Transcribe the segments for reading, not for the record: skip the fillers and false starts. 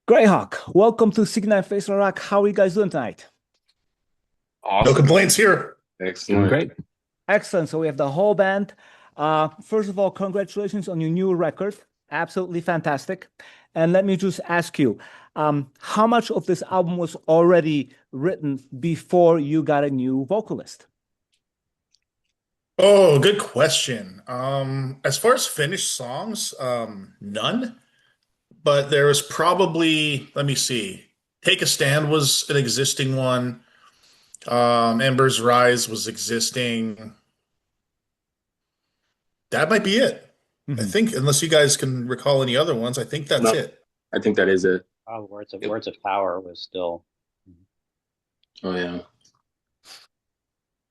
Greyhawk, welcome to Signal Face Rock. How are you guys doing tonight? No Awesome. complaints here. Doing Excellent. great. Excellent. So we have the whole band. First of all, congratulations on your new record. Absolutely fantastic. And let me just ask you, how much of this album was already written before you got a new vocalist? Oh, good question. As far as finished songs, none. But there was probably, let me see. Take a Stand was an existing one. Ember's Rise was existing. That might be it. I Mhm. think, unless you guys can recall any other ones, I think that's No, it. I think that is it. Oh, Words of Yep. Words of Power was still. Oh yeah.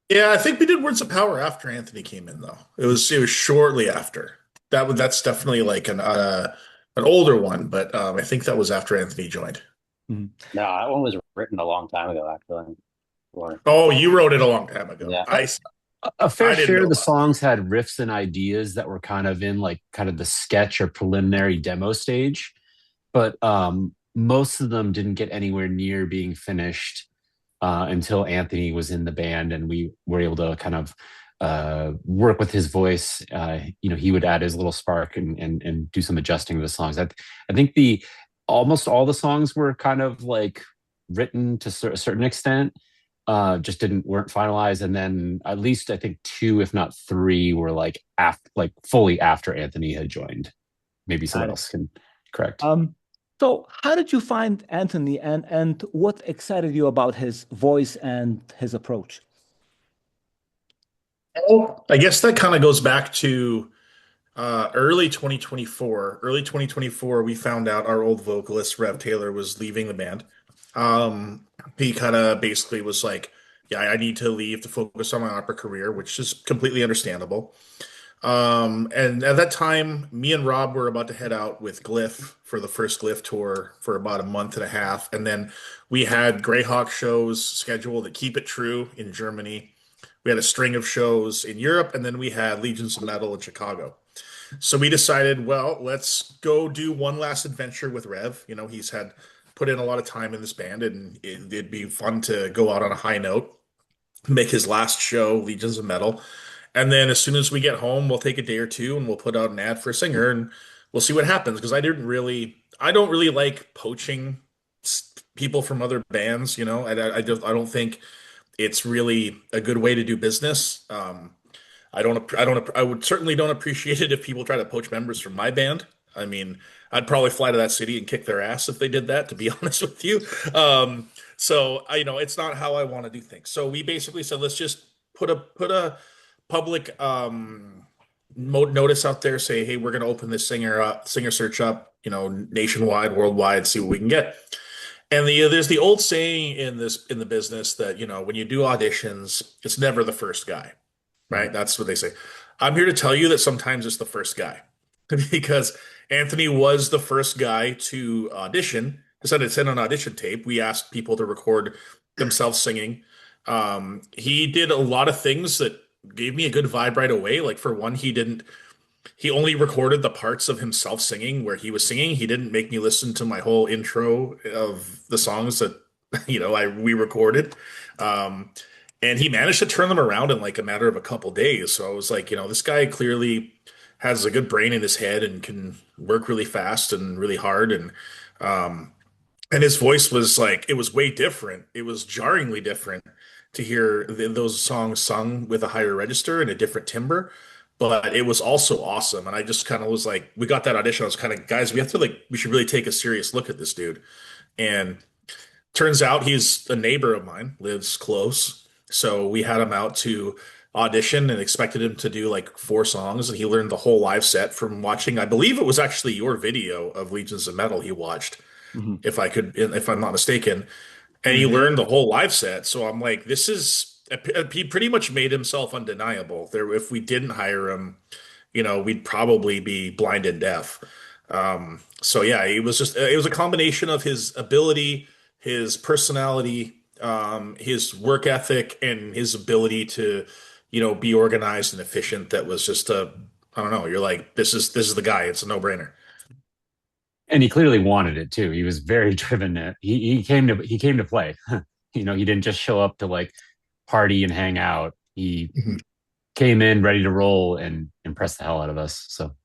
Yeah, I think we did Words of Power after Anthony came in, though. It was shortly after. That's definitely like an older one, but I think that was after Anthony joined. Mhm. No, that one was written a long time ago, actually. Or Oh, you wrote it a long time ago. yeah, A fair I didn't share know of the about songs had riffs and ideas that were kind of in like kind of the sketch or preliminary demo stage, but most of them didn't get anywhere near being finished until Anthony was in the band and we were able to kind of work with his voice. He would add his little spark and do some adjusting to the songs. I think the almost all the songs were kind of like written to a certain extent, just didn't weren't finalized, and then at least I think two, if not three, were like after, like fully after Anthony had joined. Maybe Got someone it. else can correct. So how did you find Anthony and what excited you about his voice and his approach? it. I guess that kind of goes back to early 2024. Early 2024, we found out our old vocalist, Rev Taylor, was leaving the band. He kind of basically was like, yeah, I need to leave to focus on my opera career, which is completely understandable. And at that time, me and Rob were about to head out with Glyph for the first Glyph tour for about a month and a half. And then we had Greyhawk shows scheduled at Keep It True in Germany. We had a string of shows in Europe, and then we had Legions of Metal in Chicago. So we decided, well, let's go do one last adventure with Rev. He's had put in a lot of time in this band, and it'd be fun to go out on a high note, make his last show, Legions of Metal. And then as soon as we get home, we'll take a day or two and we'll put out an ad for a singer and we'll see what happens. Because I don't really like poaching people from other bands. I don't think it's really a good way to do business. I would certainly don't appreciate it if people try to poach members from my band. I mean, I'd probably fly to that city and kick their ass if they did that, to be honest with you. It's not how I want to do things. So we basically said, let's just put a public notice out there, say, hey, we're going to open this singer search up, nationwide, worldwide, see what we can get. And there's the old saying in the business that, when you do auditions, it's never the first guy, right? That's what they say. I'm here to tell you that sometimes it's the first guy because Anthony was the first guy to audition. To send an audition tape. We asked people to record themselves singing. He did a lot of things that gave me a good vibe right away. Like for one, he only recorded the parts of himself singing where he was singing. He didn't make me listen to my whole intro of the songs that we recorded. Um, and he managed to turn them around in like a matter of a couple days. So I was like, this guy clearly has a good brain in his head and can work really fast and really hard. Um, and his voice was like, it was way different. It was jarringly different to hear those songs sung with a higher register and a different timbre. But it was also awesome. And I just kind of was like, we got that audition. I was kind of, guys, we should really take a serious look at this dude. And turns out he's a neighbor of mine, lives close. So we had him out to audition and expected him to do like four songs. And he learned the whole live set from watching, I believe it was actually your video of Legions of Metal he watched Mhm. if I'm not mistaken. And he hmm learned the whole live set. So I'm like, he pretty much made himself undeniable. If we didn't hire him, we'd probably be blind and deaf. So yeah, it was a combination of his ability, his personality, his work ethic, and his ability to, be organized and efficient. That was just I don't know. You're like, this is the guy. It's a no-brainer. And he clearly wanted it too. He was very driven. He came to play. He didn't just show up to like party and hang out. He Mhm. came in ready to roll and impress the hell out of us. So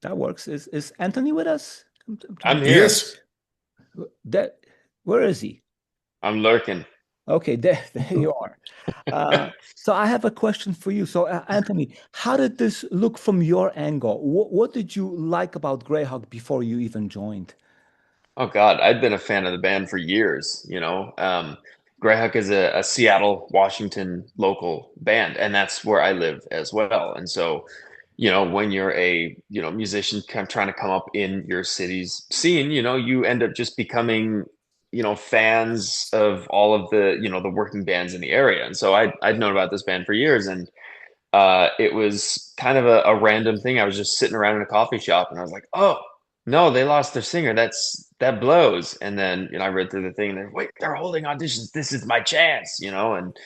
That works. Is Anthony with us? I'm He here. is. Where is he? I'm lurking. Okay, there you are. So I have a question for you. So Anthony, how did this look from your angle? What did you like about Greyhawk before you even joined? Oh God, I'd been a fan of the band for years, Greyhawk is a Seattle, Washington local band, and that's where I live as well. And so, when you're a, musician kind of trying to come up in your city's scene, you end up just becoming, fans of all of the, the working bands in the area. And so I'd known about this band for years, and it was kind of a random thing. I was just sitting around in a coffee shop and I was like, oh, no, they lost their singer. That blows. And then, I read through the thing and wait, they're holding auditions. This is my chance, and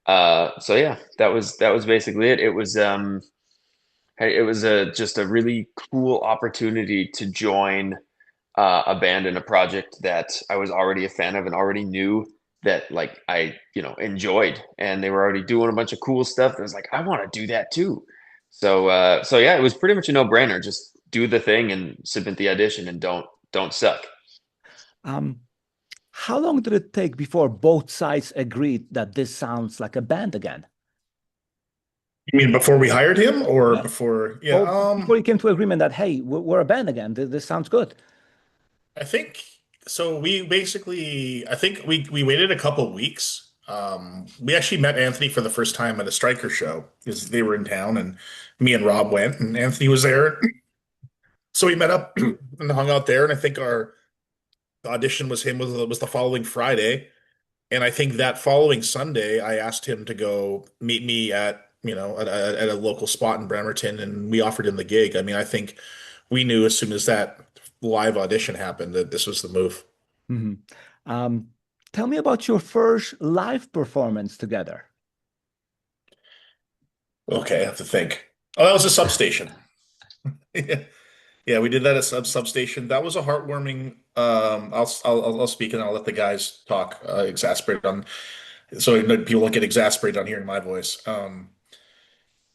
so yeah, that was basically it. It was just a really cool opportunity to join a band and a project that I was already a fan of and already knew that like I, enjoyed, and they were already doing a bunch of cool stuff. I was like, I want to do that too. So yeah, it was pretty much a no-brainer. Just do the thing and submit the audition and don't suck. Um, how long did it take before both sides agreed that this sounds like a band again? You mean before we hired him or Yeah. before? Yeah. Before you came to agreement that, hey, we're a band again. This sounds good. I think so. We basically, I think we waited a couple weeks. We actually met Anthony for the first time at a Striker show because they were in town, and me and Rob went, and Anthony was there. So we met up and hung out there, and I think our audition was the following Friday, and I think that following Sunday, I asked him to go meet me at a local spot in Bremerton, and we offered him the gig. I mean, I think we knew as soon as that live audition happened that this was the move. Mhm. Um, tell me about your first live performance together. Okay, I have to think. Oh, that was a substation. Yeah, yeah, we did that at substation. That was a heartwarming. I'll speak and I'll let the guys talk. Exasperate on, so people don't get exasperated on hearing my voice.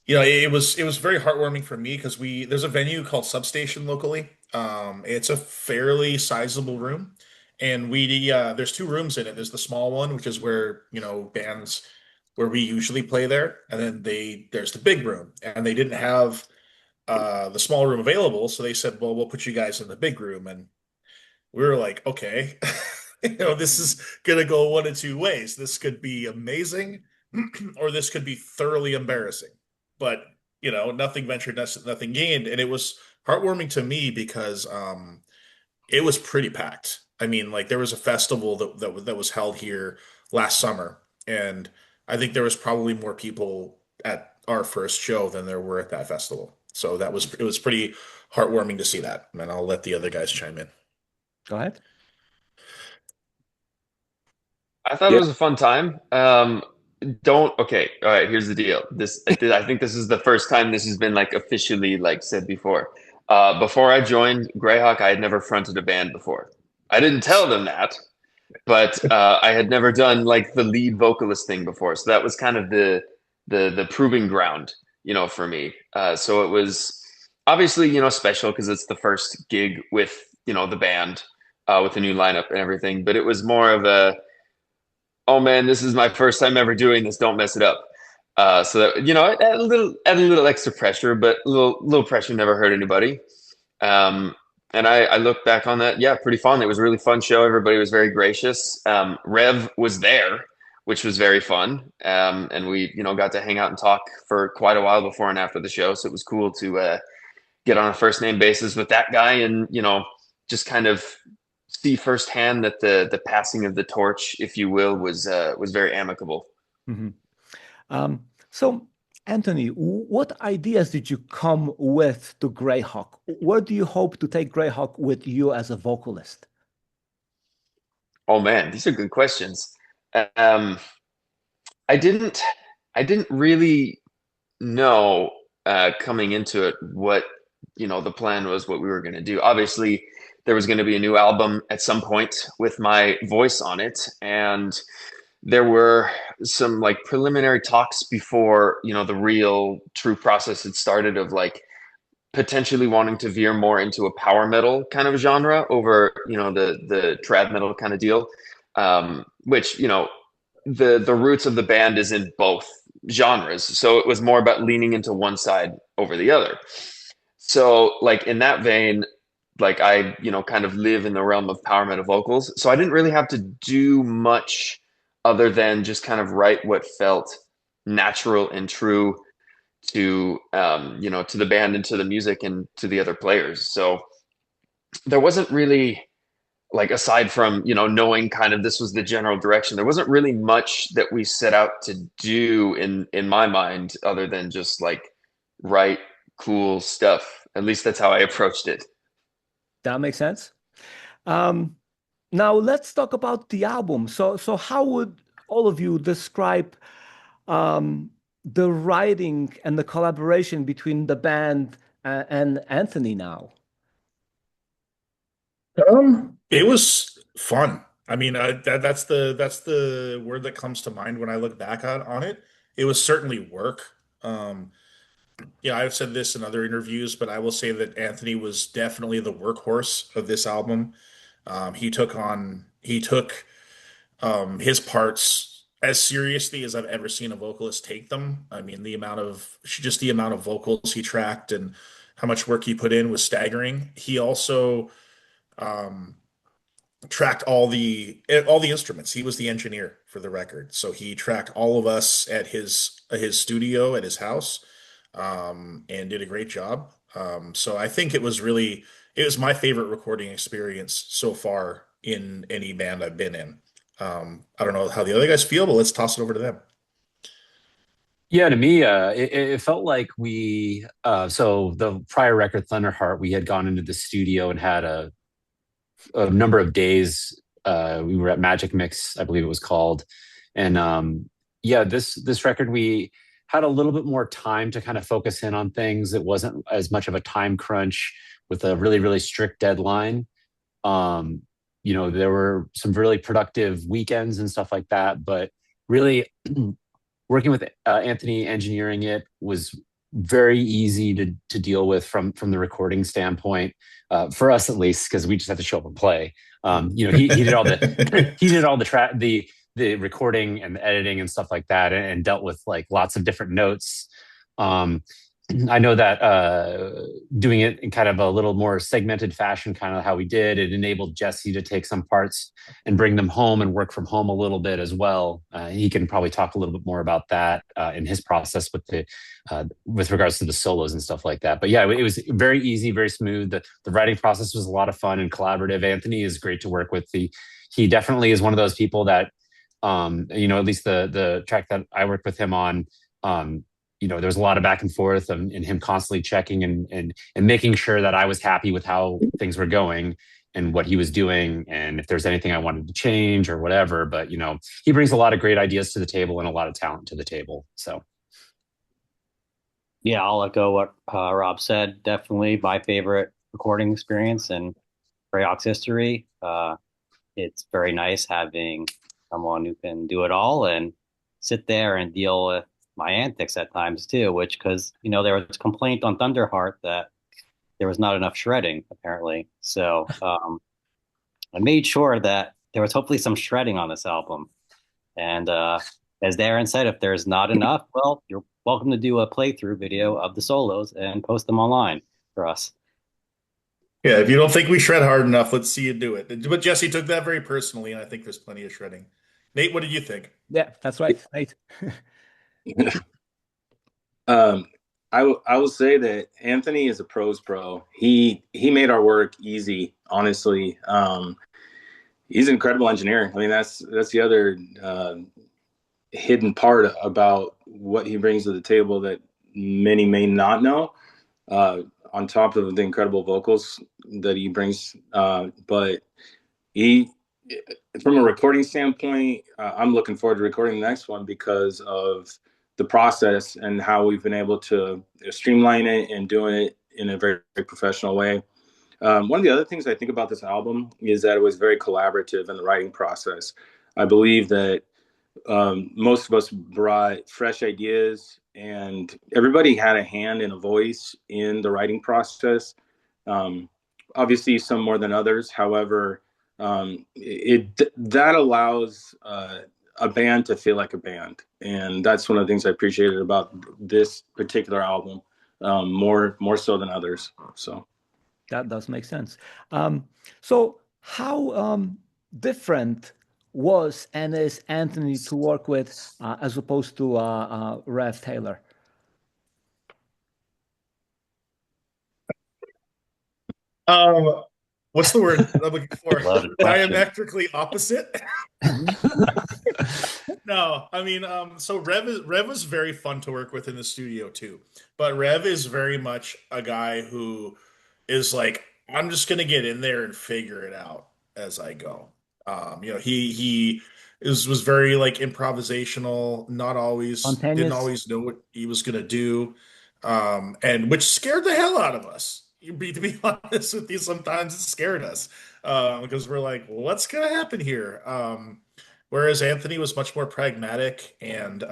It was very heartwarming for me because there's a venue called Substation locally. It's a fairly sizable room, and there's two rooms in it. There's the small one, which is where bands where we usually play there, and then there's the big room, and they didn't have the small room available, so they said, "Well, we'll put you guys in the big room," and we were like, "Okay." This is gonna go one of two ways. This could be amazing, or this could be thoroughly embarrassing. But nothing ventured, nothing gained, and it was heartwarming to me because it was pretty packed. I mean, like there was a festival that was held here last summer, and I think there was probably more people at our first show than there were at that festival. So it was pretty heartwarming to see that, and I'll let the other guys chime in. Go ahead. I thought it was a fun time. Okay, all right, here's the deal. I think this is the first time this has been like officially like said before. Before I joined Greyhawk, I had never fronted a band before. I didn't tell them that, but I had never done like the lead vocalist thing before. So that was kind of the proving ground, for me. So it was obviously, special because it's the first gig with, the band, with a new lineup and everything. But it was more of oh man, this is my first time ever doing this. Don't mess it up. So that it add a little extra pressure, but a little pressure never hurt anybody. And I look back on that, yeah, pretty fun. It was a really fun show. Everybody was very gracious. Rev was there, which was very fun. And we, got to hang out and talk for quite a while before and after the show. So it was cool to get on a first name basis with that guy and, just kind of see firsthand that the passing of the torch, if you will, was very amicable. Mm-hmm. So, Anthony, what ideas did you come with to Greyhawk? Where do you hope to take Greyhawk with you as a vocalist? Oh man, these are good questions. I didn't really know coming into it what the plan was what we were going to do. Obviously, there was going to be a new album at some point with my voice on it, and there were some like preliminary talks before the real true process had started of like potentially wanting to veer more into a power metal kind of genre over the trad metal kind of deal, which the roots of the band is in both genres, so it was more about leaning into one side over the other. So like in that vein, like I kind of live in the realm of power metal vocals, so I didn't really have to do much other than just kind of write what felt natural and true to to the band and to the music and to the other players. So there wasn't really, like, aside from knowing kind of this was the general direction, there wasn't really much that we set out to do in my mind other than just like write cool stuff. At least that's how I approached it. That makes sense. Now let's talk about the album. So how would all of you describe the writing and the collaboration between the band and Anthony now? It was fun. I mean, that's the word that comes to mind when I look back on it. It was certainly work. Yeah, I've said this in other interviews, but I will say that Anthony was definitely the workhorse of this album. He took his parts as seriously as I've ever seen a vocalist take them. I mean, the amount of vocals he tracked and how much work he put in was staggering. He also um, tracked all the instruments. He was the engineer for the record, so he tracked all of us at his studio at his house, and did a great job. So I think it was my favorite recording experience so far in any band I've been in. I don't know how the other guys feel, but let's toss it over to them. Yeah, to me, it felt like so the prior record, Thunderheart, we had gone into the studio and had a number of days. We were at Magic Mix, I believe it was called. And yeah, this record, we had a little bit more time to kind of focus in on things. It wasn't as much of a time crunch with a really, really strict deadline. There were some really productive weekends and stuff like that, but really working with Anthony engineering it was very easy to deal with from the recording standpoint, for us at least, because we just had to show up and play. He did all the he did all the recording and the editing and stuff like that, and dealt with like lots of different notes. I know that doing it in kind of a little more segmented fashion, kind of how we did, it enabled Jesse to take some parts and bring them home and work from home a little bit as well. He can probably talk a little bit more about that in his process with regards to the solos and stuff like that. But yeah, it was very easy, very smooth. The writing process was a lot of fun and collaborative. Anthony is great to work with. He definitely is one of those people that, at least the track that I worked with him on, there's a lot of back and forth and him constantly checking and making sure that I was happy with how things were going and what he was doing, and if there's anything I wanted to change or whatever. But he brings a lot of great ideas to the table and a lot of talent to the table. So Yeah, I'll echo what Rob said. Definitely my favorite recording experience in Greyhawk's history. It's very nice having someone who can do it all and sit there and deal with my antics at times too, because there was complaint on Thunderheart that there was not enough shredding apparently. So I made sure that there was hopefully some shredding on this album. And as Darren said, if there's not enough, well, you're welcome to do a playthrough video of the solos and post them online for us. Yeah, if you don't think we shred hard enough, let's see you do it. But Jesse took that very personally, and I think there's plenty of shredding. Nate, what did you think? Yeah, that's right, Nate. I will say that Anthony is a pros pro. He made our work easy, honestly. He's an incredible engineer. I mean, that's the other hidden part about what he brings to the table that many may not know. On top of the incredible vocals that he brings, but from a recording standpoint, I'm looking forward to recording the next one because of the process and how we've been able to streamline it and doing it in a very, very professional way. One of the other things I think about this album is that it was very collaborative in the writing process. I believe that most of us brought fresh ideas, and everybody had a hand and a voice in the writing process. Obviously, some more than others. However, that allows a band to feel like a band, and that's one of the things I appreciated about this particular album, more so than others. So that does make sense. So how different was and is Anthony to work with as opposed to Rev Taylor? What's the word I'm looking for? Loaded question. Diametrically opposite. No, I mean, so Rev was very fun to work with in the studio too. But Rev is very much a guy who is like, I'm just gonna get in there and figure it out as I go. He was very like improvisational, not always didn't Spontaneous. always know what he was gonna do, and which scared the hell out of us. To be honest with you, sometimes it scared us because we're like, what's gonna happen here? Whereas Anthony was much more pragmatic and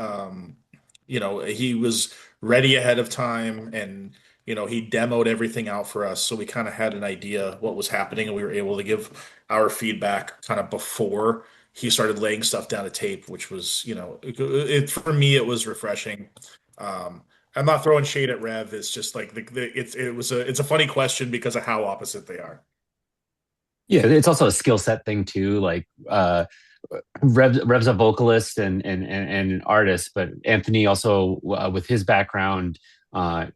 he was ready ahead of time and he demoed everything out for us so we kind of had an idea what was happening and we were able to give our feedback kind of before he started laying stuff down to tape, which was for me it was refreshing. I'm not throwing shade at Rev. It's just like it's a funny question because of how opposite they are. Yeah, it's also a skill set thing too. Like Rev's a vocalist and an artist, but Anthony also with his background,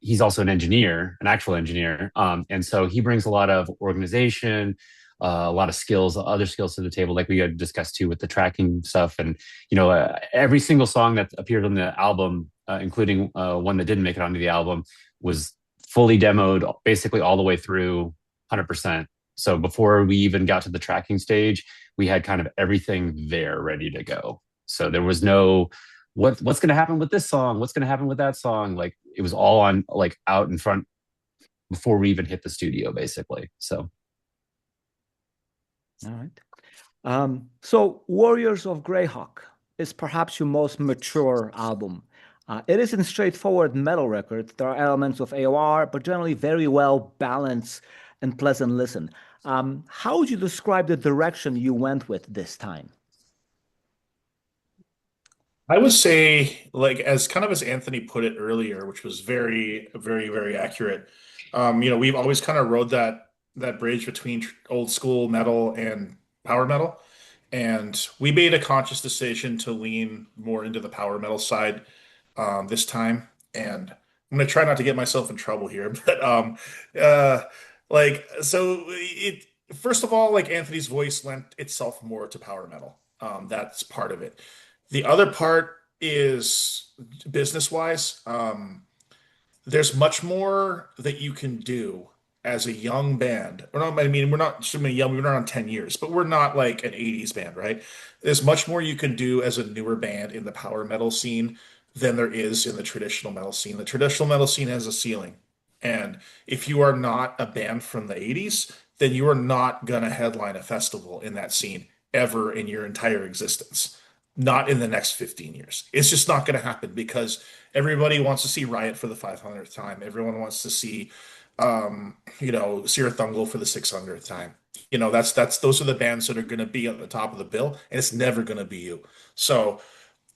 he's also an engineer, an actual engineer, and so he brings a lot of organization, a lot of skills, other skills to the table, like we had discussed too with the tracking stuff. And every single song that appeared on the album, including one that didn't make it onto the album, was fully demoed basically all the way through 100%. So before we even got to the tracking stage, we had kind of everything there ready to go. So there was no what's going to happen with this song, what's going to happen with that song. Like it was all on like out in front before we even hit the studio, basically. So. All right. So Warriors of Greyhawk is perhaps your most mature album. It isn't a straightforward metal record. There are elements of AOR, but generally very well balanced and pleasant listen. How would you describe the direction you went with this time? I would say, like as Anthony put it earlier, which was very, very, very accurate. We've always kind of rode that bridge between old school metal and power metal, and we made a conscious decision to lean more into the power metal side this time. And I'm gonna try not to get myself in trouble here, but first of all, like Anthony's voice lent itself more to power metal. That's part of it. The other part is business wise. There's much more that you can do as a young band. We're not extremely young, we're not on 10 years, but we're not like an 80s band, right? There's much more you can do as a newer band in the power metal scene than there is in the traditional metal scene. The traditional metal scene has a ceiling. And if you are not a band from the 80s, then you are not gonna headline a festival in that scene ever in your entire existence. Not in the next 15 years. It's just not going to happen because everybody wants to see Riot for the 500th time. Everyone wants to see, Sir Thungle for the 600th time. Those are the bands that are going to be at the top of the bill, and it's never going to be you. So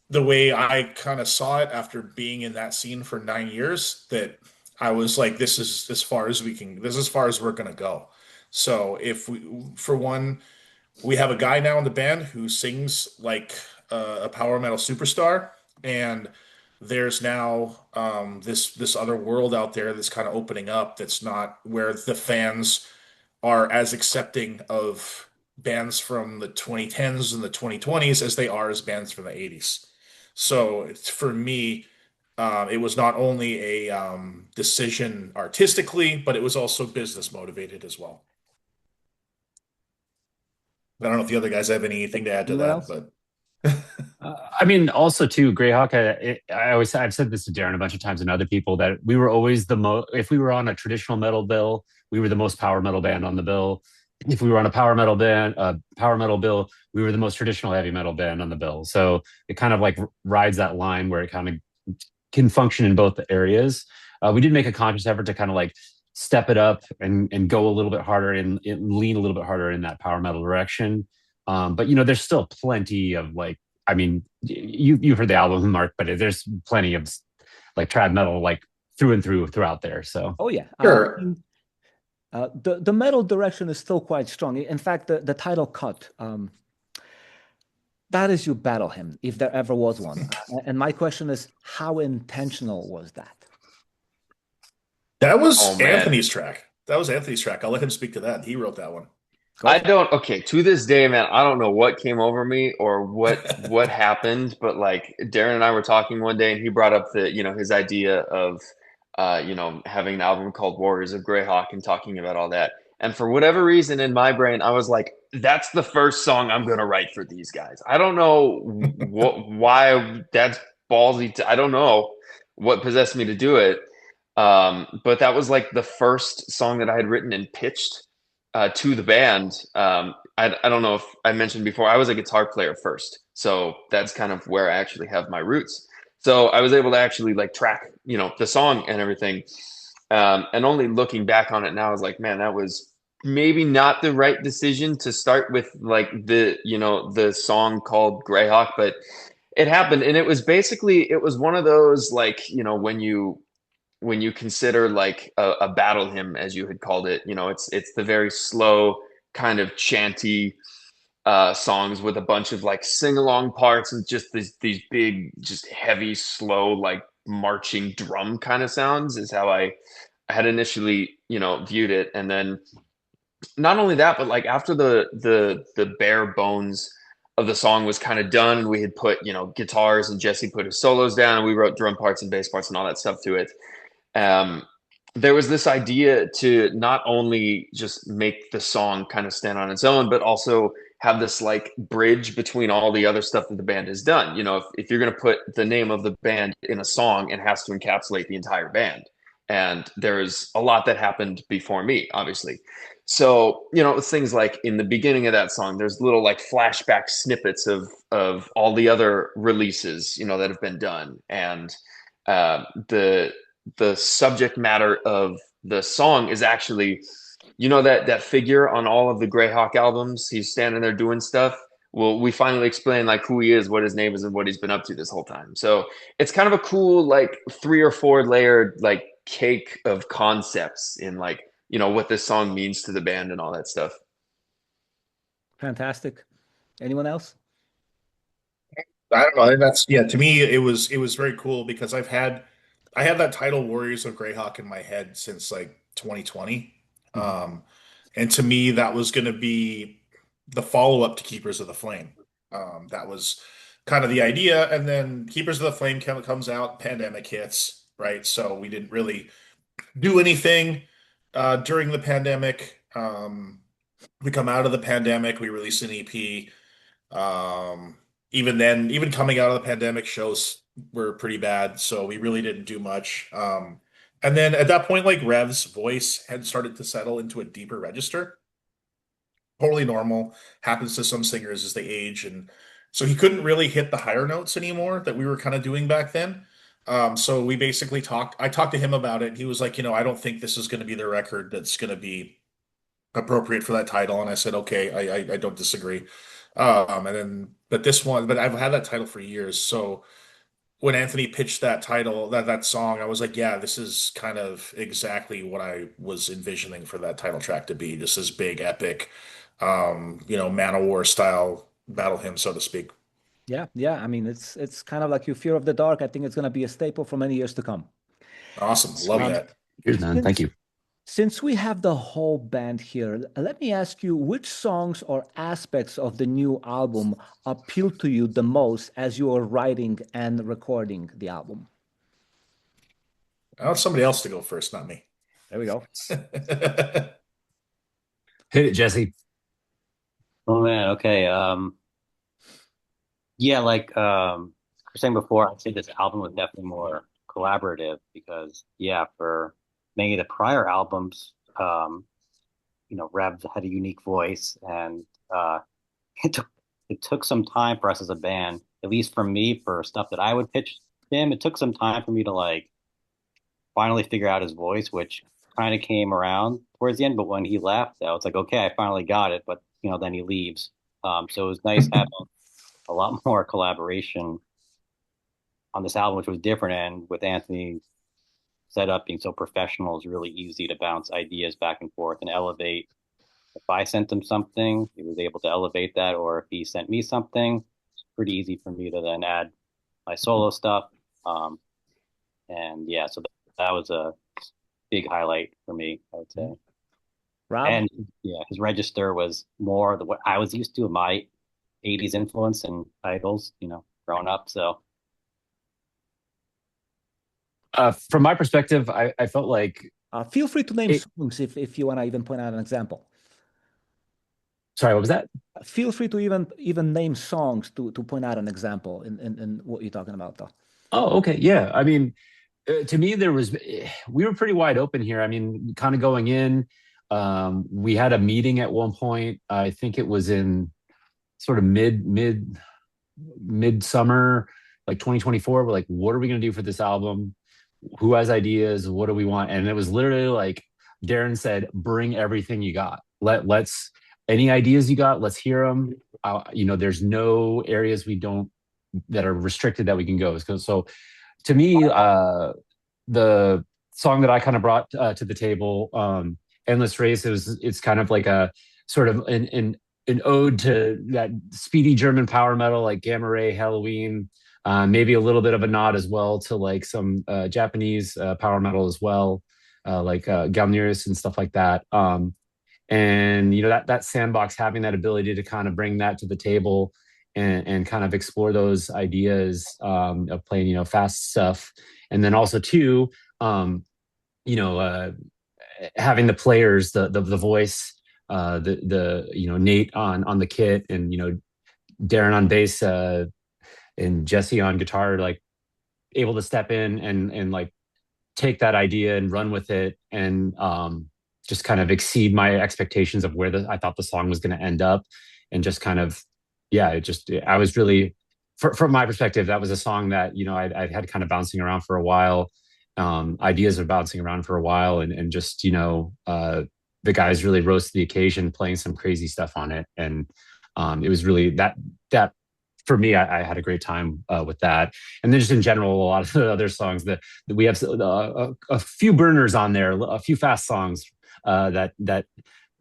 the way I kind of saw it after being in that scene for 9 years, that I was like, this is as far as we can. This is as far as we're going to go. So we have a guy now in the band who sings like a power metal superstar, and there's now this other world out there that's kind of opening up that's not where the fans are as accepting of bands from the 2010s and the 2020s as they are as bands from the 80s. So for me, it was not only a decision artistically, but it was also business motivated as well. I don't know if the other guys have anything to add to Anyone that, else? but I mean, also too, Greyhawk. I've said this to Darren a bunch of times and other people that we were always the most. If we were on a traditional metal bill, we were the most power metal band on the bill. If we were on a power metal bill, we were the most traditional heavy metal band on the bill. So it kind of like rides that line where it kind of can function in both areas. We did make a conscious effort to kind of like step it up and go a little bit harder and lean a little bit harder in that power metal direction. But there's still plenty of like, I mean, you've heard the album, Mark, but there's plenty of like trad metal like through and throughout there. So Oh yeah. Sure. The metal direction is still quite strong. In fact, the title cut, that is your battle hymn, if there ever was one. And my question is, how intentional was that? That was Oh, man. Anthony's track. That was Anthony's track. I'll let him speak to that. He wrote that one. Okay, to this day, man, I don't know what came over me or what happened, but like Darren and I were talking one day and he brought up his idea of having an album called Warriors of Greyhawk and talking about all that. And for whatever reason in my brain, I was like, that's the first song I'm gonna write for these guys. I don't know why that's ballsy. I don't know what possessed me to do it. But that was like the first song that I had written and pitched to the band. I don't know if I mentioned before, I was a guitar player first. So that's kind of where I actually have my roots. So I was able to actually like track, the song and everything. And only looking back on it now, I was like, man, that was maybe not the right decision to start with like the song called Greyhawk, but it happened. And it was one of those, like, when you consider like a battle hymn, as you had called it, it's the very slow kind of chanty songs with a bunch of like sing-along parts and just these big, just heavy, slow, like marching drum kind of sounds is how I had initially, viewed it. And then not only that, but like after the bare bones of the song was kind of done and we had put, guitars and Jesse put his solos down and we wrote drum parts and bass parts and all that stuff to it. There was this idea to not only just make the song kind of stand on its own, but also have this like bridge between all the other stuff that the band has done. If you're going to put the name of the band in a song, it has to encapsulate the entire band. And there's a lot that happened before me, obviously. So, it's things like in the beginning of that song, there's little like flashback snippets of all the other releases, that have been done. And the subject matter of the song is actually, that figure on all of the Greyhawk albums, he's standing there doing stuff. Well, we finally explain like who he is, what his name is, and what he's been up to this whole time. So it's kind of a cool, like 3 or 4 layered, like cake of concepts in like, what this song means to the band and all that stuff. Fantastic. Anyone else? I don't know. To me, it was very cool because I had that title Warriors of Greyhawk in my head since like 2020. And to me, that was going to be the follow-up to Keepers of the Flame. That was kind of the idea. And then Keepers of the Flame comes out, pandemic hits, right? So we didn't really do anything during the pandemic. We come out of the pandemic, we release an EP. Even then, even coming out of the pandemic, shows were pretty bad, so we really didn't do much. And then at that point, like Rev's voice had started to settle into a deeper register. Totally normal, happens to some singers as they age, and so he couldn't really hit the higher notes anymore that we were kind of doing back then. So we basically I talked to him about it. He was like, I don't think this is going to be the record that's going to be appropriate for that title. And I said, okay, I don't disagree. But I've had that title for years. So when Anthony pitched that title, that song, I was like, yeah, this is kind of exactly what I was envisioning for that title track to be. Just this big, epic, Man of War style battle hymn, so to speak. Yeah. I mean, it's kind of like your Fear of the Dark. I think it's going to be a staple for many years to come. Awesome. Love that. Cheers, man. Thank you. Since we have the whole band here, let me ask you, which songs or aspects of the new album appeal to you the most as you are writing and recording the album? I want somebody else to go first, not me. There we go. Hit it, Jesse. Oh man, okay. Yeah, like I was saying before, I'd say this album was definitely more collaborative because yeah, for many of the prior albums, Rev had a unique voice, and it took it took some time for us as a band, at least for me, for stuff that I would pitch to him. It took some time for me to like finally figure out his voice, which kind of came around towards the end. But when he left, I was like, okay, I finally got it. But then he leaves. So it was nice having a lot more collaboration on this album, which was different. And with Anthony setup being so professional, it's really easy to bounce ideas back and forth and elevate. If I sent him something, he was able to elevate that, or if he sent me something, it's pretty easy for me to then add my solo stuff. Um, and yeah, so that was a big highlight for me, I would say. Rob? And yeah, his register was more what I was used to of my 80s influence and idols, growing up. So From my perspective, I felt like Feel free to name songs if you want to even point out an example. Sorry, what was that? Feel free to even name songs to point out an example in what you're talking about, though. Oh, okay. Yeah. I mean, to me, we were pretty wide open here. I mean, kind of going in, we had a meeting at one point. I think it was in sort of midsummer, like 2024. We're like, what are we going to do for this album? Who has ideas? What do we want? And it was literally like Darren said, bring everything you got. Let's any ideas you got, let's hear them. There's no areas that are restricted that we can go. So to me, the song that I kind of brought to the table, Endless Race, it's kind of like a sort of an ode to that speedy German power metal like Gamma Ray, Halloween, maybe a little bit of a nod as well to like some Japanese power metal as well, like Galneris and stuff like that. And that sandbox, having that ability to kind of bring that to the table and kind of explore those ideas of playing fast stuff, and then also too having the players, the voice, Nate on the kit, and Darren on bass, and Jesse on guitar, like able to step in and like take that idea and run with it, and just kind of exceed my expectations of where I thought the song was going to end up. And just kind of, yeah, I was really, from my perspective, that was a song that, I'd had kind of bouncing around for a while. Ideas are bouncing around for a while, and just, the guys really rose to the occasion, playing some crazy stuff on it. And it was really that for me, I had a great time with that. And then just in general, a lot of the other songs that we have a few burners on there, a few fast songs that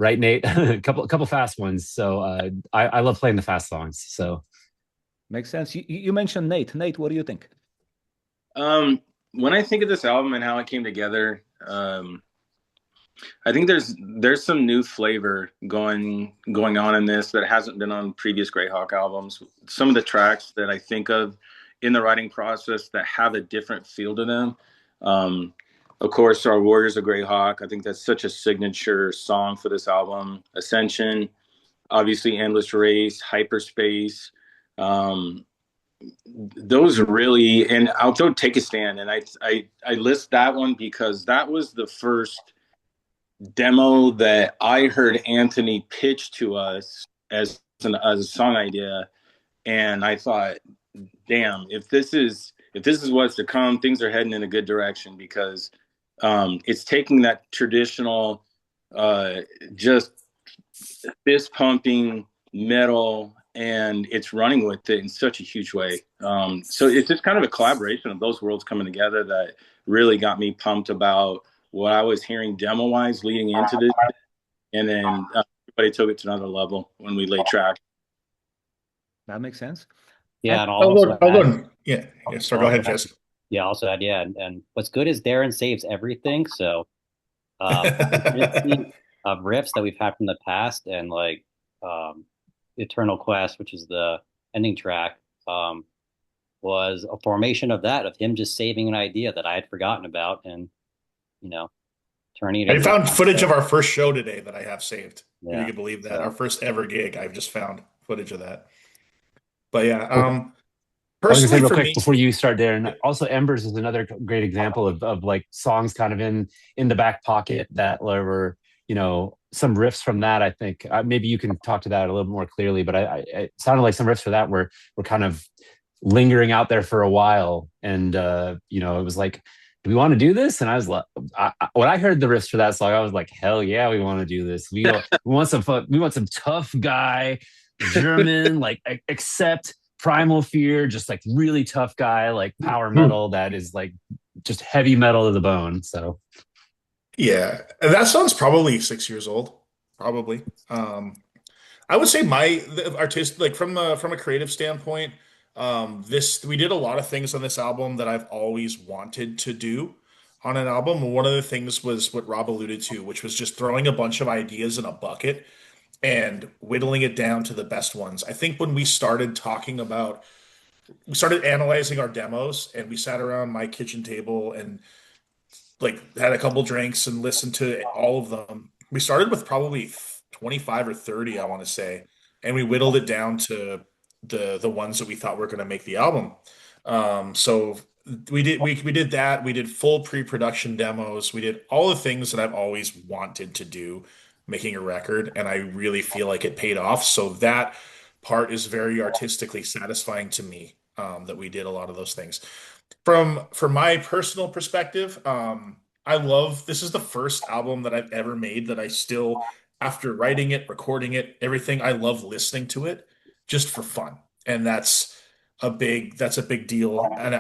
right, Nate? a couple fast ones. So I love playing the fast songs. So makes sense. You mentioned Nate. Nate, what do you think? When I think of this album and how it came together, I think there's some new flavor going on in this that hasn't been on previous Greyhawk albums. Some of the tracks that I think of in the writing process that have a different feel to them. Of course, our Warriors of Greyhawk. I think that's such a signature song for this album. Ascension, obviously Endless Race, Hyperspace. Those really, and I'll throw Take a Stand. And I list that one because that was the first demo that I heard Anthony pitch to us as a song idea. And I thought, damn, if this is what's to come, things are heading in a good direction, because it's taking that traditional, just fist pumping metal, and it's running with it in such a huge way. So it's just kind of a collaboration of those worlds coming together that really got me pumped about what I was hearing demo wise leading into this. And then everybody took it to another level when we laid track. That makes sense. Yeah. And Go ahead, Jesse. Yeah, also add, and what's good is Darren saves everything. So of riffs that we've had from the past, and like Eternal Quest, which is the ending track, was a formation of him just saving an idea that I had forgotten about, and turning it. I found footage of our first show today that I have saved. Yeah. You can believe that. Our first ever gig, I've just found footage of that. But yeah, I was gonna say personally real for quick me, before you start there, and also Embers is another great example of like songs kind of in the back pocket that were, you know, some riffs from that. I think maybe you can talk to that a little more clearly, but it sounded like some riffs for that were kind of lingering out there for a while, and you know, it was like, do we want to do this? And I was like, when I heard the riffs for that song, I was like, hell yeah, we want to do this. We want some fun, we want some tough guy German like accept Primal Fear, just like really tough guy, like power metal that is like just heavy metal to the bone. So yeah, and that song's probably 6 years old, probably. I would say the artist, like from a creative standpoint, this we did a lot of things on this album that I've always wanted to do on an album. One of the things was what Rob alluded to, which was just throwing a bunch of ideas in a bucket and whittling it down to the best ones. I think when we started analyzing our demos and we sat around my kitchen table and like had a couple drinks and listened to all of them. We started with probably 25 or 30, I want to say, and we whittled it down to the ones that we thought were going to make the album. So we did that. We did full pre-production demos. We did all the things that I've always wanted to do making a record, and I really feel like it paid off. So that part is very artistically satisfying to me, that we did a lot of those things. From my personal perspective, I love this is the first album that I've ever made that I still, after writing it, recording it, everything, I love listening to it just for fun. And that's a big deal. And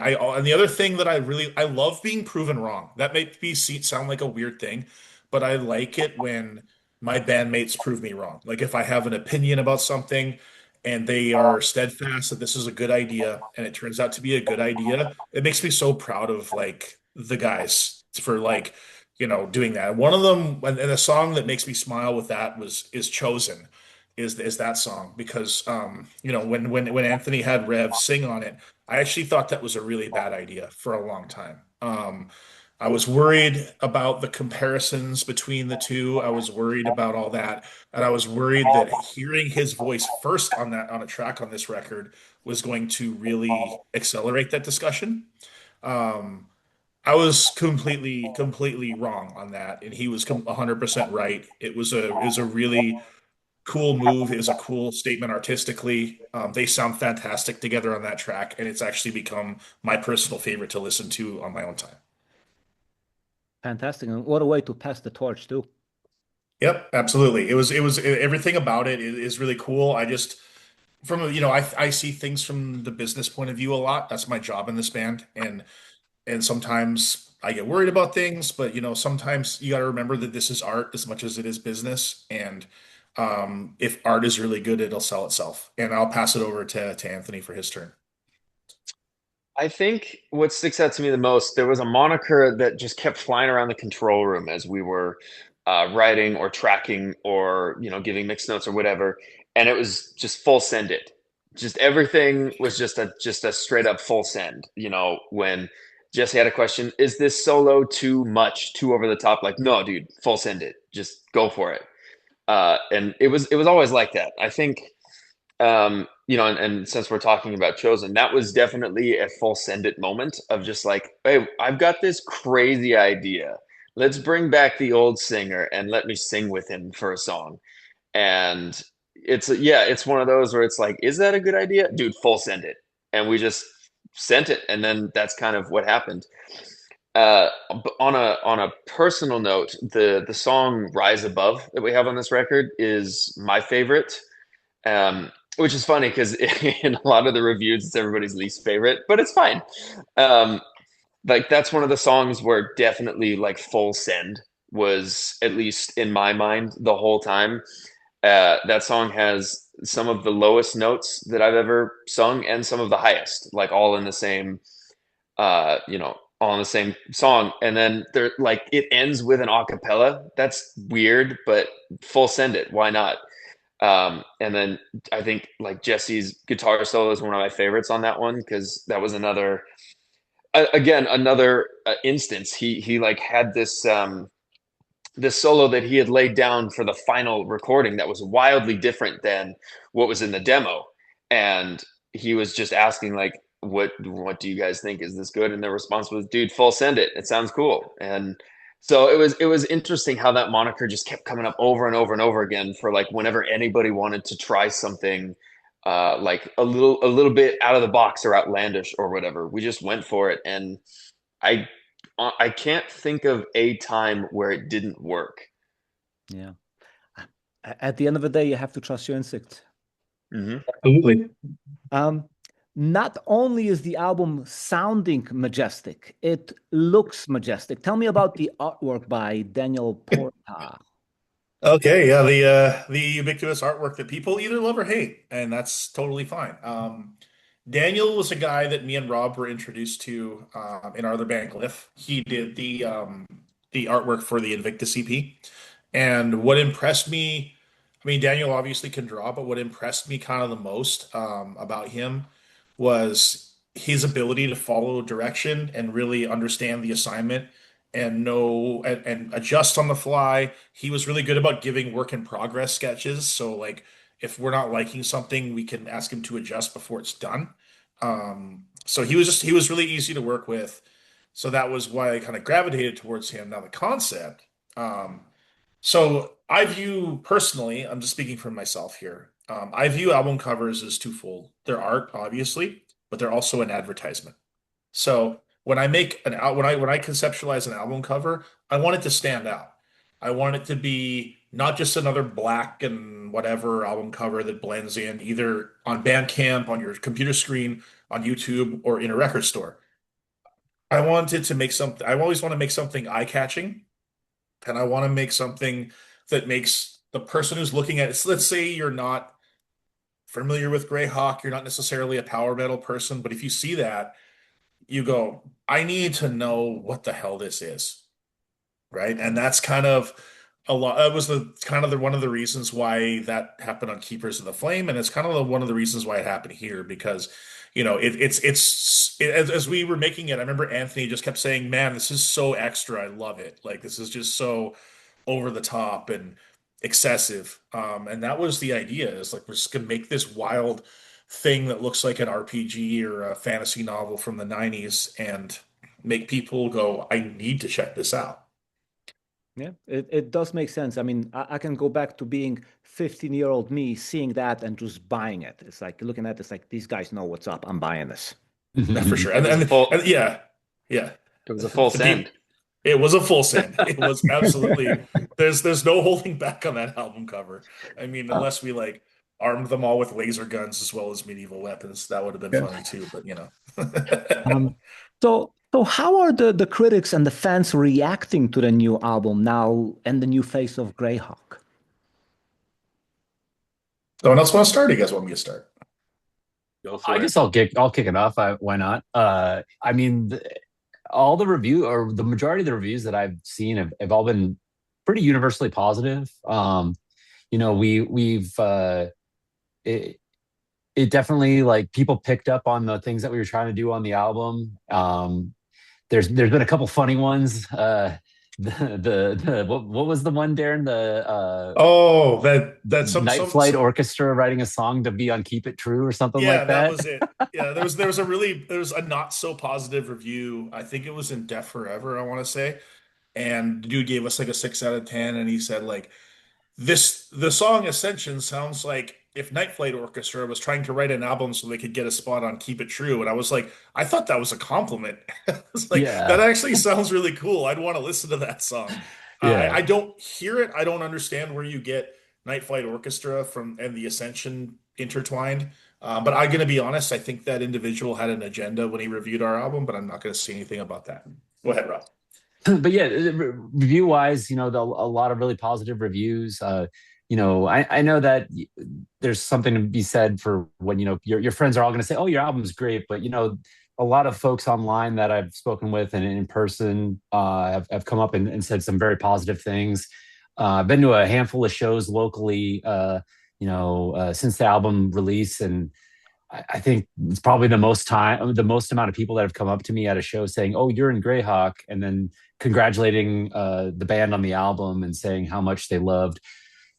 the other thing that I love being proven wrong. That may sound like a weird thing, but I like it when my bandmates prove me wrong. Like if I have an opinion about something and they are steadfast that this is a good idea and it turns out to be a good idea, it makes me so proud of like the guys for like, doing that. One of them, and a song that makes me smile with that is Chosen, is that song because when Anthony had Rev sing on it, I actually thought that was a really bad idea for a long time. I was worried about the comparisons between the two. I was worried about all that. And I was worried that hearing his voice first on a track on this record was going to really accelerate that discussion. Um, I was completely wrong on that, and he was 100% right. It was a really cool move. It was a cool statement artistically. They sound fantastic together on that track, and it's actually become my personal favorite to listen to on my own time. Fantastic. And what a way to pass the torch, too. Yep, absolutely. It was everything about it is really cool. I just I see things from the business point of view a lot. That's my job in this band, and sometimes I get worried about things, but sometimes you got to remember that this is art as much as it is business, and if art is really good, it'll sell itself. And I'll pass it over to Anthony for his turn. I think what sticks out to me the most, there was a moniker that just kept flying around the control room as we were writing or tracking or giving mix notes or whatever, and it was just full send it. Just everything was just a straight up full send. When Jesse had a question, is this solo too much, too over the top? Like, no, dude, full send it. Just go for it. And it was always like that. I think and since we're talking about Chosen, that was definitely a full send it moment of just like, hey, I've got this crazy idea. Let's bring back the old singer and let me sing with him for a song. And it's one of those where it's like, is that a good idea? Dude, full send it. And we just sent it. And then that's kind of what happened. On a personal note, the song Rise Above that we have on this record is my favorite. Which is funny because in a lot of the reviews, it's everybody's least favorite, but it's fine. Like that's one of the songs where definitely like full send was, at least in my mind, the whole time. That song has some of the lowest notes that I've ever sung and some of the highest, like all in the same, all in the same song. And then there, like, it ends with an a cappella. That's weird, but full send it. Why not? And then I think like Jesse's guitar solo is one of my favorites on that one because that was another instance. He like had this this solo that he had laid down for the final recording that was wildly different than what was in the demo, and he was just asking like, what do you guys think? Is this good? And the response was, dude, full send it. It sounds cool. And so it was interesting how that moniker just kept coming up over and over and over again for like whenever anybody wanted to try something like a little bit out of the box or outlandish or whatever. We just went for it, and I can't think of a time where it didn't work. Yeah. At the end of the day, you have to trust your instincts. Mm-hmm. Absolutely. Not only is the album sounding majestic, it looks majestic. Tell me about the artwork by Daniel Porta. Okay, yeah, the ubiquitous artwork that people either love or hate, and that's totally fine. Daniel was a guy that me and Rob were introduced to in our other band, Glyph. He did the artwork for the Invictus EP, and what impressed me, I mean, Daniel obviously can draw, but what impressed me kind of the most about him was his ability to follow direction and really understand the assignment and know and adjust on the fly. He was really good about giving work in progress sketches. So like if we're not liking something, we can ask him to adjust before it's done. So he was really easy to work with. So that was why I kind of gravitated towards him. Now the concept. So I view personally, I'm just speaking for myself here. I view album covers as twofold. They're art, obviously, but they're also an advertisement. So when I conceptualize an album cover, I want it to stand out. I want it to be not just another black and whatever album cover that blends in either on Bandcamp, on your computer screen, on YouTube, or in a record store. I wanted to make something. I always want to make something eye-catching, and I want to make something that makes the person who's looking at it. So let's say you're not familiar with Greyhawk, you're not necessarily a power metal person, but if you see that, you go, I need to know what the hell this is, right? And that's kind of a lot. That was one of the reasons why that happened on Keepers of the Flame, and it's kind of one of the reasons why it happened here, because as we were making it, I remember Anthony just kept saying, "Man, this is so extra. I love it. Like this is just so over the top and excessive." And that was the idea, is like we're just gonna make this wild thing that looks like an RPG or a fantasy novel from the 90s and make people go, I need to check this out. Yeah, it does make sense. I mean, I can go back to being 15-year-old me, seeing that and just buying it. It's like looking at this, like these guys know what's up. I'm buying this. Yeah, for sure. And yeah. It was a full send. It was a full send. It was absolutely. There's no holding back on that album cover. I mean, unless we like armed them all with laser guns as well as medieval weapons, that would have been funny too. But So how are the critics and the fans reacting to the new album now and the new face of Greyhawk? Someone else want to start? Or you guys want me to start? I guess I'll kick it off. Why not? I mean, all the review or the majority of the reviews that I've seen have all been pretty universally positive. It definitely, like, people picked up on the things that we were trying to do on the album. There's been a couple funny ones. What was the one, Darren? That's some Night Flight Orchestra writing a song to be on Keep It True or something like that. Yeah, that was it. Yeah, there was a not so positive review. I think it was in Deaf Forever, I want to say. And the dude gave us like a 6 out of 10, and he said like the song Ascension sounds like if Night Flight Orchestra was trying to write an album so they could get a spot on Keep It True. And I was like, I thought that was a compliment. It's like, that actually sounds really cool. I'd want to listen to that song. Yeah. I don't hear it. I don't understand where you get Night Flight Orchestra from and the Ascension intertwined. But I'm going to be honest, I think that individual had an agenda when he reviewed our album, but I'm not going to say anything about that. Go ahead, Rob. But yeah, review wise, a lot of really positive reviews. I know that there's something to be said for when, your friends are all going to say, oh, your album's great. But, a lot of folks online that I've spoken with and in person have come up and said some very positive things. I've been to a handful of shows locally, since the album release. And I think it's probably the most amount of people that have come up to me at a show saying, oh, you're in Greyhawk, and then congratulating the band on the album and saying how much they loved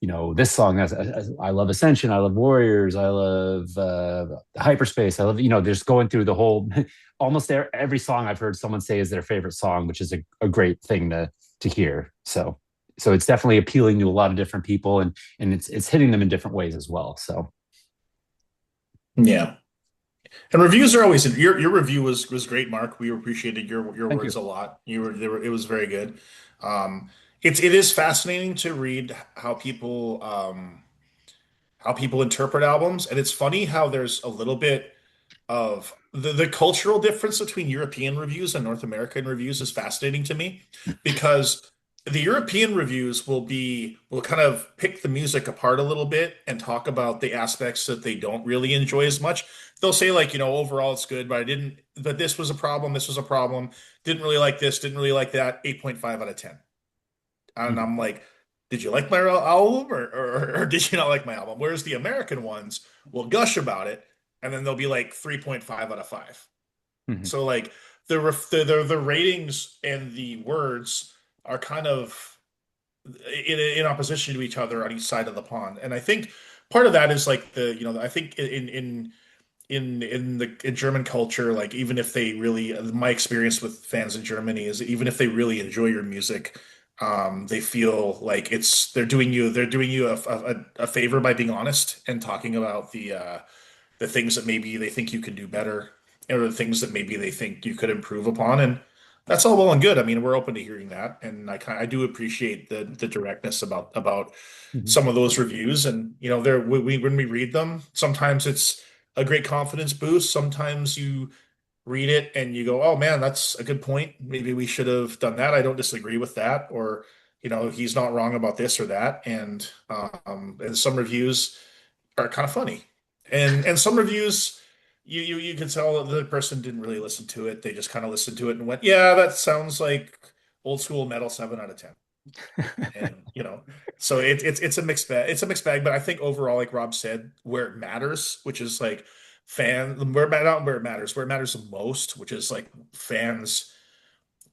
this song, I love Ascension, I love Warriors, I love Hyperspace, I love, just going through the whole, almost every song I've heard someone say is their favorite song, which is a great thing to hear. So it's definitely appealing to a lot of different people, and it's hitting them in different ways as well. So yeah. And reviews are always your review was great, Mark. We appreciated your Thank words you. a lot. It was very good. It is fascinating to read how people interpret albums, and it's funny how there's a little bit of the cultural difference between European reviews and North American reviews is fascinating to me because the European reviews will kind of pick the music apart a little bit and talk about the aspects that they don't really enjoy as much. They'll say like, overall it's good, but this was a problem, this was a problem. Didn't really like this, didn't really like that. 8.5 out of 10. And I'm like, did you like my album or did you not like my album? Whereas the American ones will gush about it and then they'll be like 3.5 out of 5. Mhm. So like the ratings and the words are kind of in opposition to each other on each side of the pond. And I think part of that is like I think in German culture, like even if they really, my experience with fans in Germany is even if they really enjoy your music, they feel like they're doing you a favor by being honest and talking about the things that maybe they think you can do better, or the things that maybe they think you could improve upon, and that's all well and good. I mean, we're open to hearing that, and I do appreciate the directness about Mhm. some of those reviews, and there when we read them, sometimes it's a great confidence boost. Sometimes you read it and you go, "Oh man, that's a good point. Maybe we should have done that. I don't disagree with that," or he's not wrong about this or that. And some reviews are kind of funny, and some reviews you can tell the person didn't really listen to it. They just kind of listened to it and went, "Yeah, that sounds like old school metal, 7 out of 10." And so it's a mixed bag. It's a mixed bag, but I think overall, like Rob said, where it matters, which is like not where it matters, where it matters the most, which is like fans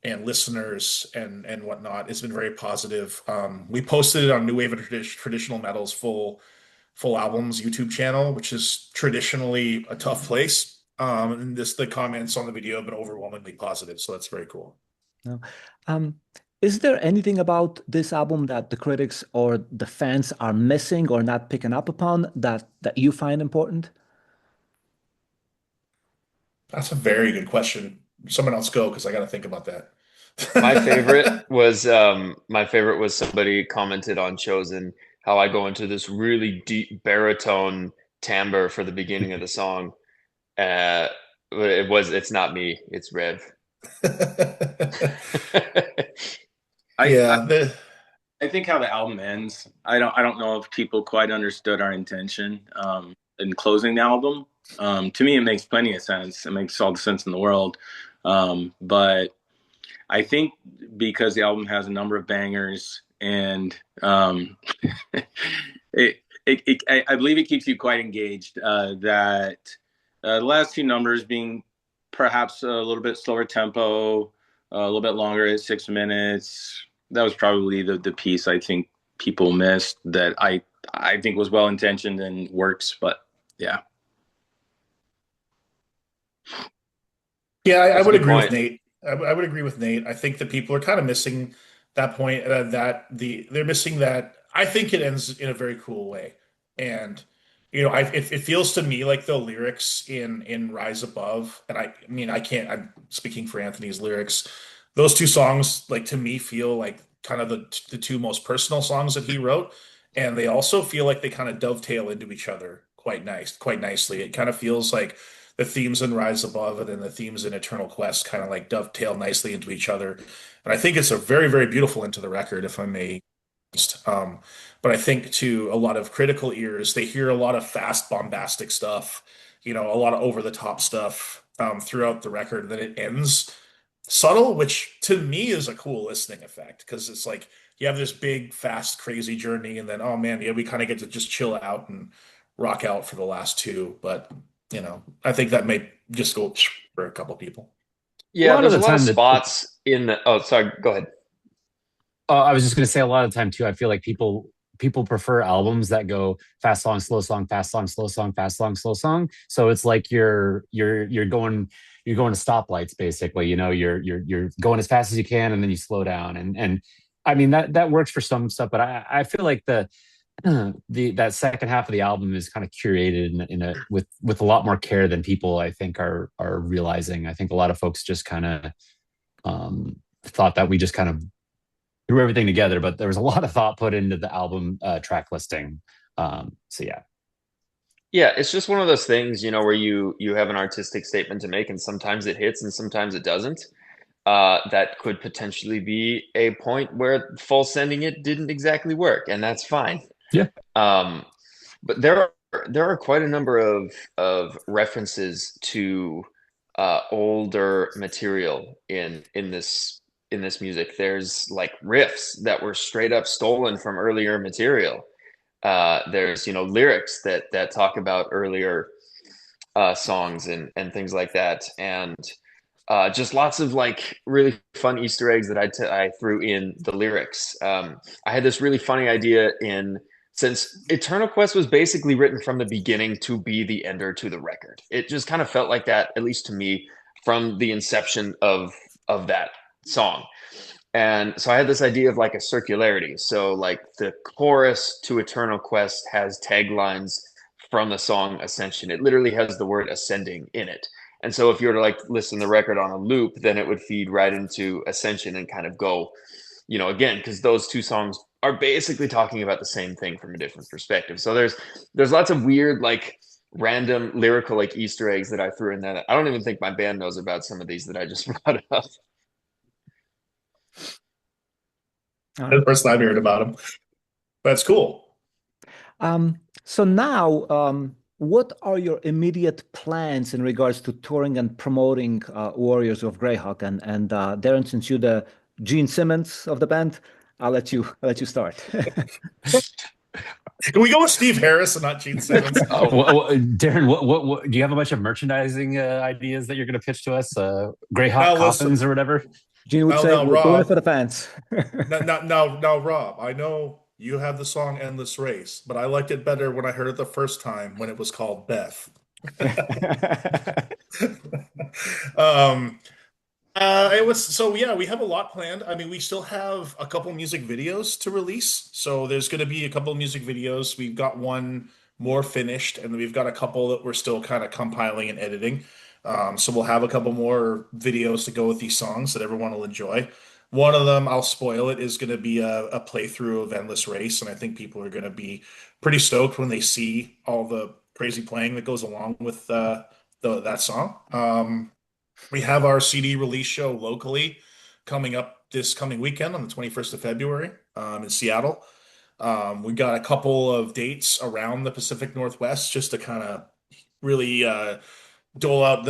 and listeners and whatnot, it's been very positive. We posted it on New Wave and Traditional Metal's full albums YouTube channel, which is traditionally a tough place. And the comments on the video have been overwhelmingly positive, so that's very cool. No. Is there anything about this album that the critics or the fans are missing or not picking up upon that you find important? That's a very good question. Someone else go because I got to think about that. My favorite was somebody commented on Chosen how I go into this really deep baritone timbre for the beginning of the song. It's not me, it's Rev. Yeah. I think how the album ends, I don't know if people quite understood our intention in closing the album. To me, it makes plenty of sense. It makes all the sense in the world. But I think because the album has a number of bangers and I believe it keeps you quite engaged, that the last two numbers being perhaps a little bit slower tempo, a little bit longer at 6 minutes. That was probably the piece I think people missed that I think was well intentioned and works, but yeah. Yeah, I That's a would good agree with point. Nate. I would agree with Nate. I think that people are kind of missing that point. They're missing that. I think it ends in a very cool way, and it feels to me like the lyrics in Rise Above, and I mean I can't. I'm speaking for Anthony's lyrics. Those two songs, like to me, feel like kind of the two most personal songs that he wrote, and they also feel like they kind of dovetail into each other quite nicely. It kind of feels like the themes in Rise Above and then the themes in Eternal Quest kind of like dovetail nicely into each other. And I think it's a very, very beautiful into the record, if I may. But I think to a lot of critical ears, they hear a lot of fast, bombastic stuff, a lot of over the top stuff throughout the record. And then it ends subtle, which to me is a cool listening effect because it's like you have this big, fast, crazy journey, and then oh man, yeah, we kind of get to just chill out and rock out for the last two. But I think that may just go for a couple people. Yeah, there's a lot of time spots in the. Oh, sorry. Go ahead. I was just going to say a lot of the time too, I feel like people people prefer albums that go fast song, slow song, fast song, slow song, fast song, slow song. So it's like you're going to stoplights basically. You know, you're going as fast as you can and then you slow down. And I mean that works for some stuff, but I feel like that second half of the album is kind of curated in a with a lot more care than people I think are realizing. I think a lot of folks just kind of thought that we just kind of threw everything together, but there was a lot of thought put into the album track listing. So yeah. Yeah, it's just one of those things, you know, where you have an artistic statement to make, and sometimes it hits and sometimes it doesn't. That could potentially be a point where full sending it didn't exactly work, and that's fine. Yeah. But there are quite a number of references to older material in this music. There's like riffs that were straight up stolen from earlier material. There's, you know, lyrics that talk about earlier songs and things like that, and just lots of like really fun Easter eggs that I threw in the lyrics. I had this really funny idea since Eternal Quest was basically written from the beginning to be the ender to the record. It just kind of felt like that, at least to me, from the inception of that song. And so I had this idea of like a circularity. So like the chorus to Eternal Quest has taglines from the song Ascension. It literally has the word ascending in it. And so if you were to like listen to the record on a loop, then it would feed right into Ascension and kind of go, you know, again, because those two songs are basically talking about the same thing from a different perspective. So there's lots of weird, like random lyrical like Easter eggs that I threw in there. I don't even think my band knows about some of these that I just brought up. The first time I heard about them. That's cool. So now, what are your immediate plans in regards to touring and promoting Warriors of Greyhawk? And Darren, since you're the Gene Simmons of the band, I'll let you start. Can we go with Steve Harris and not Gene Simmons? Darren, what do you have a bunch of merchandising ideas that you're going to pitch to us? Greyhawk coffins or whatever? Gene would say, we're doing it for the fans. Now, Rob, I know you have the song Endless Race, but I liked it better when I heard it the first time when it was called Beth. We have a lot planned. I mean, we still have a couple music videos to release. So there's going to be a couple of music videos. We've got one more finished, and we've got a couple that we're still kind of compiling and editing. So we'll have a couple more videos to go with these songs that everyone will enjoy. One of them, I'll spoil it, is going to be a playthrough of Endless Race, and I think people are going to be pretty stoked when they see all the crazy playing that goes along with that song. We have our CD release show locally coming up this coming weekend on the 21st of February in Seattle. We got a couple of dates around the Pacific Northwest just to kind of really dole out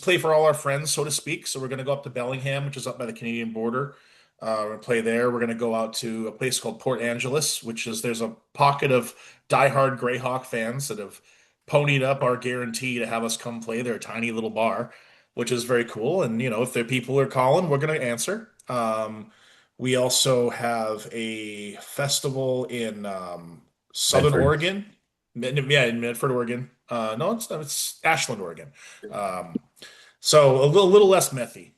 play for all our friends, so to speak. So we're going to go up to Bellingham, which is up by the Canadian border. We're going to play there. We're going to go out to a place called Port Angeles, there's a pocket of diehard Greyhawk fans that have ponied up our guarantee to have us come play their tiny little bar, which is very cool. And, you know, if their people are calling, we're going to answer. We also have a festival in Southern Medford. Oregon. Yeah, in Medford, Oregon. No, it's Ashland, Oregon. So a little less methy.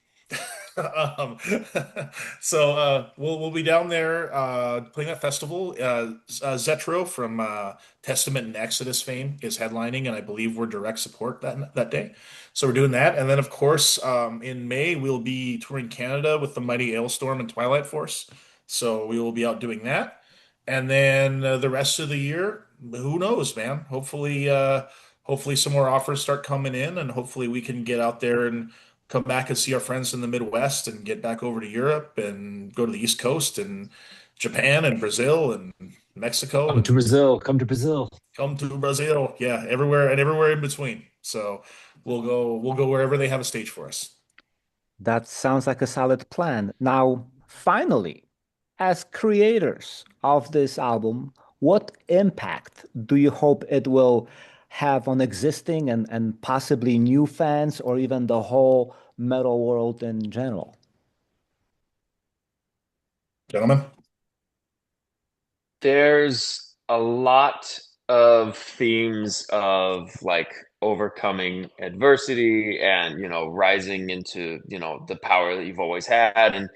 We'll be down there playing that festival. Zetro from Testament and Exodus fame is headlining, and I believe we're direct support that day. So we're doing that, and then of course in May we'll be touring Canada with the Mighty Hailstorm and Twilight Force. So we will be out doing that, and then the rest of the year, who knows, man? Hopefully some more offers start coming in, and hopefully we can get out there and come back and see our friends in the Midwest and get back over to Europe and go to the East Coast and Japan and Brazil and Mexico. Come to Brazil. Come to Brazil. Come to Brazil. Yeah, everywhere in between. So we'll go wherever they have a stage for us. That sounds like a solid plan. Now, finally, as creators of this album, what impact do you hope it will have on existing and possibly new fans, or even the whole metal world in general? Gentlemen? there's a lot of themes of like overcoming adversity and, you know, rising into, you know, the power that you've always had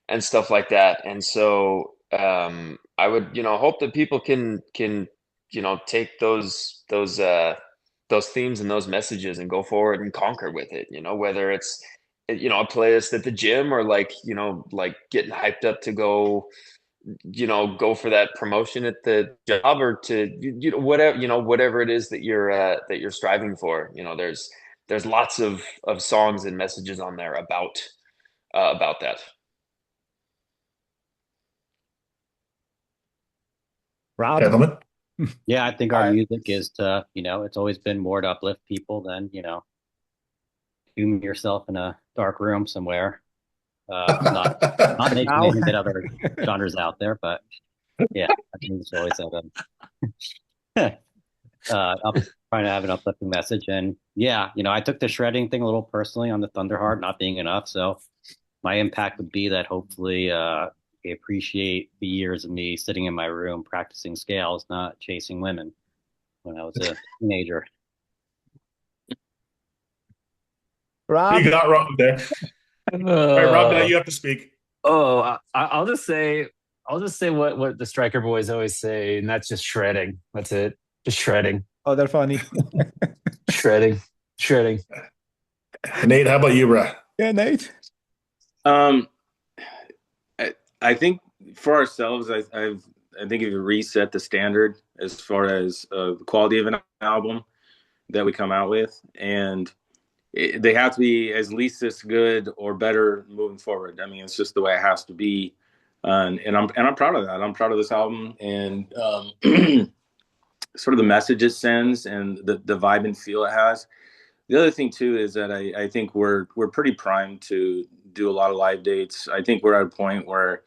and stuff like that. And so I would, you know, hope that people can, you know, take those themes and those messages and go forward and conquer with it, you know, whether it's, you know, a playlist at the gym or like, you know, like getting hyped up to go, you know, go for that promotion at the job or to, you know, whatever it is that you're striving for. You know, there's lots of songs and messages on there about that. Rob? Gentlemen. Yeah, I think our music is to, you know, it's always been more to uplift people than, you know, doom yourself in a dark room somewhere. Not making anything that other genres out there, but yeah, I think it's always trying to have an uplifting message. And yeah, you know, I took the shredding thing a little personally on the Thunderheart not being enough. So my impact would be that hopefully they appreciate the years of me sitting in my room practicing scales, not chasing women when I was a teenager. Rob? You got Rob there. All right, Rob, now you have to speak. I'll just say what the Striker boys always say, and that's just shredding. That's it. Just shredding. Oh, they're funny. Shredding. Nate, how about you, bro? Yeah, Nate. I think for ourselves, I think if you reset the standard as far as the quality of an album that we come out with, and they have to be at least as good or better moving forward. I mean, it's just the way it has to be, and I'm proud of that. I'm proud of this album and sort of the message it sends and the vibe and feel it has. The other thing too is that I think we're pretty primed to do a lot of live dates. I think we're at a point where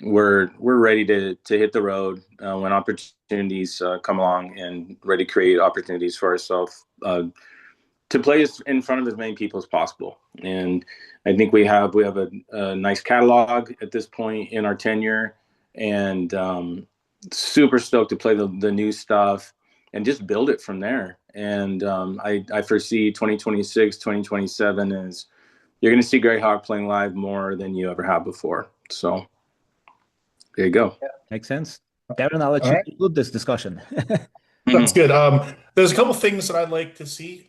we're ready to hit the road when opportunities come along, and ready to create opportunities for ourselves to play in front of as many people as possible. And I think we have a nice catalog at this point in our tenure, and super stoked to play the new stuff and just build it from there. And I foresee 2026, 2027 as you're going to see Greyhawk playing live more than you ever have before. So there you go. Yeah, makes sense. Darren, I'll let you conclude this discussion. That's good. There's a couple things that I'd like to see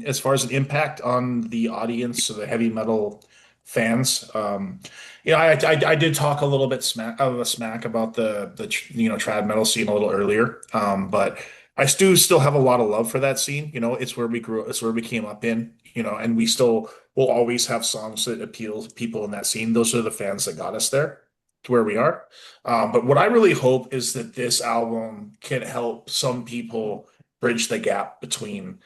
as far as an impact on the audience, so the heavy metal fans. You know, I did talk a little bit smack about the you know, trad metal scene a little earlier, but I still have a lot of love for that scene. You know, it's where we grew, it's where we came up in. You know, and we still will always have songs that appeal to people in that scene. Those are the fans that got us there to where we are. But what I really hope is that this album can help some people bridge the gap between,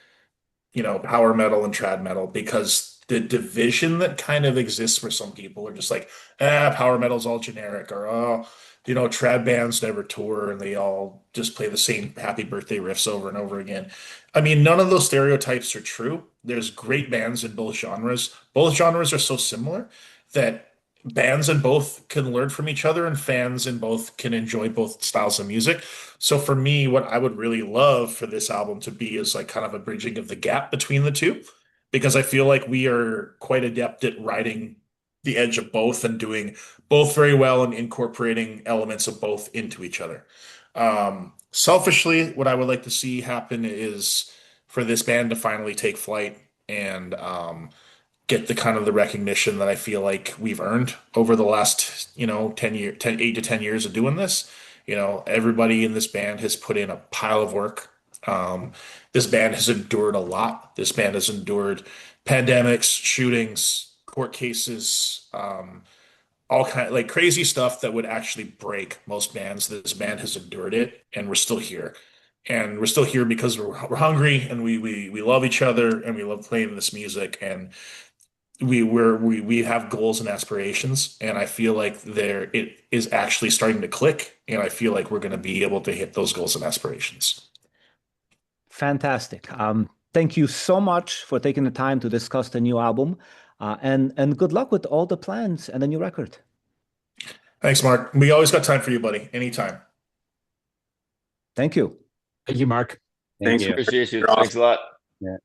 you know, power metal and trad metal, because the division that kind of exists for some people are just like, power metal's all generic, or, oh, you know, trad bands never tour and they all just play the same happy birthday riffs over and over again. I mean, none of those stereotypes are true. There's great bands in both genres. Both genres are so similar that bands in both can learn from each other, and fans in both can enjoy both styles of music. So for me, what I would really love for this album to be is like kind of a bridging of the gap between the two, because I feel like we are quite adept at riding the edge of both and doing both very well and incorporating elements of both into each other. Selfishly, what I would like to see happen is for this band to finally take flight and get the kind of the recognition that I feel like we've earned over the last, you know, 8 to 10 years of doing this. You know, everybody in this band has put in a pile of work. This band has endured a lot. This band has endured pandemics, shootings, court cases, all kind of like crazy stuff that would actually break most bands. This band has endured it, and we're still here. And we're still here because we're hungry, and we love each other, and we love playing this music, and we have goals and aspirations, and I feel like it is actually starting to click, and I feel like we're going to be able to hit those goals and aspirations. Fantastic. Thank you so much for taking the time to discuss the new album, and good luck with all the plans and the new record. Thanks, Mark. We always got time for you, buddy. Anytime. Thank you. Thank you, Mark. Thank Thanks. you. Appreciate you. You're awesome. Thanks a lot. Yeah.